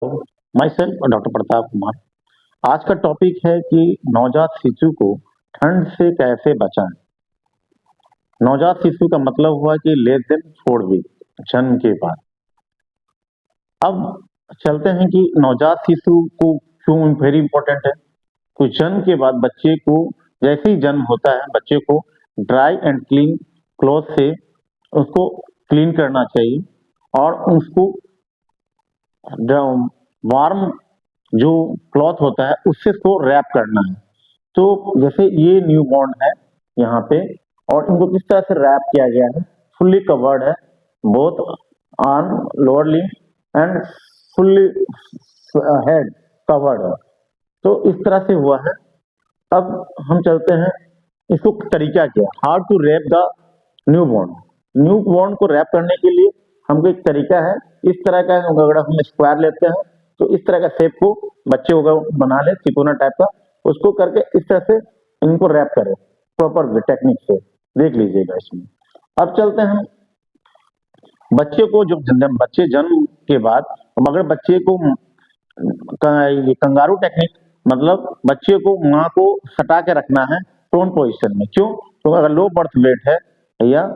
My self doctor Pratap Kumar. आज का topic है कि नवजात शिशु को ठंड से कैसे बचाएं। नवजात शिशु का मतलब हुआ कि लेस देन 4 वीक, जन्म के बाद। अब चलते हैं कि नवजात शिशु को क्यों वेरी इंपॉर्टेंट है। तो जन्म के बाद बच्चे को, जैसे ही जन्म होता है, बच्चे को ड्राई एंड क्लीन क्लॉथ से उसको क्लीन करना चाहिए और उसको वार्म जो क्लॉथ होता है उससे इसको रैप करना है। तो जैसे ये न्यू बॉर्न है यहाँ पे, और इनको किस तरह से रैप किया गया है, फुल्ली कवर्ड है, both on lower limb and fully head covered है। तो इस तरह से हुआ है। अब हम चलते हैं, इसको तरीका क्या है, how to wrap the new born. New born को रैप करने के लिए हमको एक तरीका है, इस तरह का अगर हम स्क्वायर लेते हैं तो इस तरह का शेप को बच्चे को बना ले, तिकोना टाइप का, उसको करके इस तरह से इनको रैप करें प्रॉपर टेक्निक से, देख लीजिएगा इसमें। अब चलते हैं बच्चे को, जो बच्चे जन्म के बाद, अगर बच्चे को कंगारू टेक्निक, मतलब बच्चे को माँ को सटा के रखना है प्रोन पोजीशन में। क्यों? तो अगर लो बर्थ वेट है या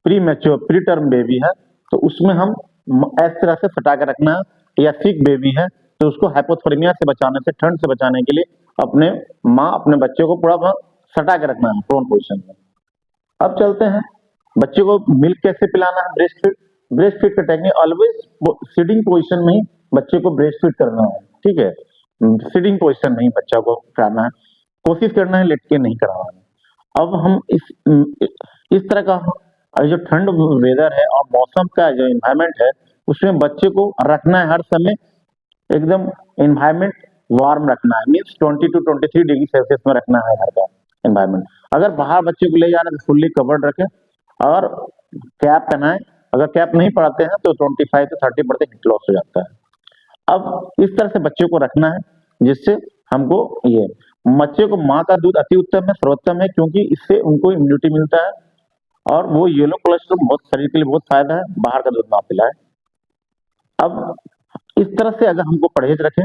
pre mature pre term baby है तो उसमें हम इस तरह से सटा के रखना है, या सिक बेबी है तो उसको हाइपोथर्मिया से बचाने से, ठंड से बचाने के लिए अपने माँ अपने बच्चे को पूरा सटा के रखना है प्रोन पोजीशन में। अब चलते हैं बच्चे को मिल्क कैसे पिलाना है, ब्रेस्ट फीड। ब्रेस्ट फीड का टेक्निक ऑलवेज सीडिंग पोजीशन में ही बच्चे को ब्रेस्ट फीड करना है, ठीक है। सीडिंग पोजीशन में ही बच्चा को कराना है, कोशिश करना है लेट के नहीं कराना है। अब हम इस तरह का जो ठंड वेदर है और मौसम का जो एनवायरमेंट है उसमें बच्चे को रखना है हर समय एकदम एनवायरमेंट वार्म रखना है, मीन्स 20 to 23 डिग्री सेल्सियस में रखना है घर का एनवायरमेंट। अगर बाहर बच्चे को ले जाना तो फुल्ली कवर्ड रखें और कैप पहनाएं। अगर कैप नहीं पहनाते हैं तो 25 से 30% हीट लॉस हो जाता है। अब इस तरह से बच्चे को रखना है जिससे हमको ये बच्चे को माँ का दूध अति उत्तम है, सर्वोत्तम है, क्योंकि इससे उनको इम्यूनिटी मिलता है और वो येलो कोलेस्ट्रॉल बहुत शरीर के लिए बहुत फायदा है, बाहर का दूध ना पिलाए। अब इस तरह से अगर हमको परहेज रखें,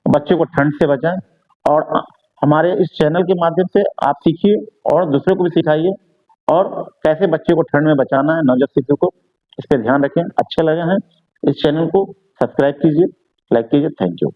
बच्चे को ठंड से बचाएं, और हमारे इस चैनल के माध्यम से आप सीखिए और दूसरों को भी सिखाइए, और कैसे बच्चे को ठंड में बचाना है, नवजात शिशु को, इस पर ध्यान रखें। अच्छे लगे हैं इस चैनल को सब्सक्राइब कीजिए, लाइक कीजिए। Thank you.